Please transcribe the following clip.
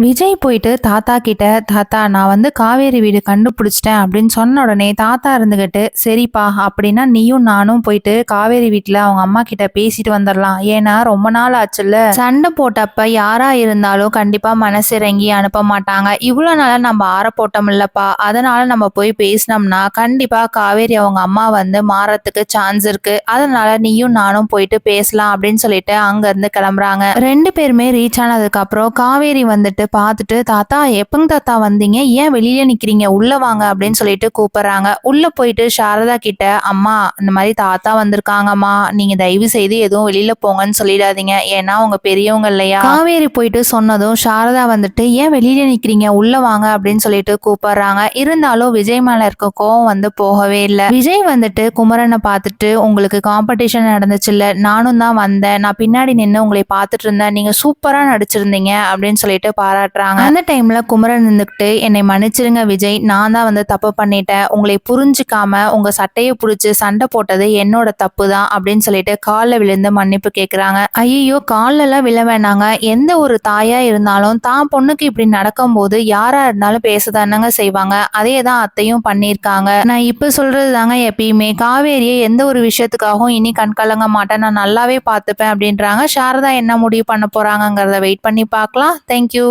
விஜய் போயிட்டு தாத்தா கிட்ட, "தாத்தா நான் வந்து காவேரி வீடு கண்டுபிடிச்சிட்டேன்" அப்படின்னு சொன்ன உடனே தாத்தா இருந்துகிட்டு, "சரிப்பா அப்படின்னா நீயும் நானும் போயிட்டு காவேரி வீட்ல அவங்க அம்மா கிட்ட பேசிட்டு வந்துடலாம். ஏன்னா ரொம்ப நாள் ஆச்சுல்ல. சண்டை போட்டப்ப யாரா இருந்தாலும் கண்டிப்பா மனசிறங்கி அனுப்ப மாட்டாங்க. இவ்வளவு நாளா நம்ம ஆற போட்டோம் இல்லப்பா, அதனால நம்ம போய் பேசினோம்னா கண்டிப்பா காவேரி அவங்க அம்மா வந்து மாறத்துக்கு சான்ஸ் இருக்கு. அதனால நீயும் நானும் போயிட்டு பேசலாம்" அப்படின்னு சொல்லிட்டு அங்க இருந்து கிளம்புறாங்க. 2 பேருமே ரீச் ஆனதுக்கு அப்புறம் காவேரி வந்துட்டு பார்த்துட்டு, "தாத்தா எப்பங்க தாத்தா வந்தீங்க? ஏன் வெளியில நிக்கிறீங்க? உள்ள வாங்க" அப்படின்னு சொல்லிட்டு கூப்பிடுறாங்க. உள்ள போயிட்டு சாரதா கிட்ட, "அம்மா இந்த மாதிரி தாத்தா வந்திருக்காங்கம்மா. நீங்க தயவு செய்து எதுவும் வெளியில போங்கன்னு சொல்லிடாதீங்க. ஏன்னா அவங்க பெரியவங்க இல்லையா?" காவேரி போயிட்டு சொன்னதும் சாரதா வந்துட்டு, "ஏன் வெளியில நிக்கிறீங்க? உள்ள வாங்க" அப்படின்னு சொல்லிட்டு கூப்பிடுறாங்க. இருந்தாலும் விஜய் மேல இருக்க கோவம் வந்து போகவே இல்லை. விஜய் வந்துட்டு குமரனை பார்த்துட்டு, "உங்களுக்கு காம்படிஷன் நடந்துச்சுல்ல, நானும் தான் வந்தேன். நான் பின்னாடி நின்று உங்களை பார்த்துட்டு இருந்தேன். நீங்க சூப்பரா நடிச்சிருந்தீங்க" அப்படின்னு சொல்லிட்டு பாராட்டுறாங்க. அந்த டைம்ல குமரன் இருந்துகிட்டு, "என்னை மன்னிச்சிருங்க விஜய், நான் தான் வந்து தப்பு பண்ணிட்டேன். உங்களை புரிஞ்சுக்காம உங்க சட்டையை புடிச்சு சண்டை போட்டது என்னோட தப்பு தான்" அப்படின்னு சொல்லிட்டு கால்ல விழுந்து மன்னிப்பு கேக்குறாங்க. ஐயோ, கால்ல எல்லாம் விழ வேணாங்க. எந்த ஒரு தாயா இருந்தாலும் தான் பொண்ணுக்கு இப்படி நடக்கும்போது யாரா இருந்தாலும் பேசதானங்க செய்வாங்க. அதே தான் அத்தையும் பண்ணியிருக்காங்க. நான் இப்ப சொல்றது தாங்க எப்பயுமே. காவேரியை எந்த ஒரு விஷயத்துக்காகவும் இனி கண் கலங்க மாட்டேன், நான் நல்லாவே பார்த்துப்பேன் அப்படின்றாங்க. சாரதா என்ன முடிவு பண்ண போறாங்கங்கிறத வெயிட் பண்ணி பார்க்கலாம். தேங்க்யூ.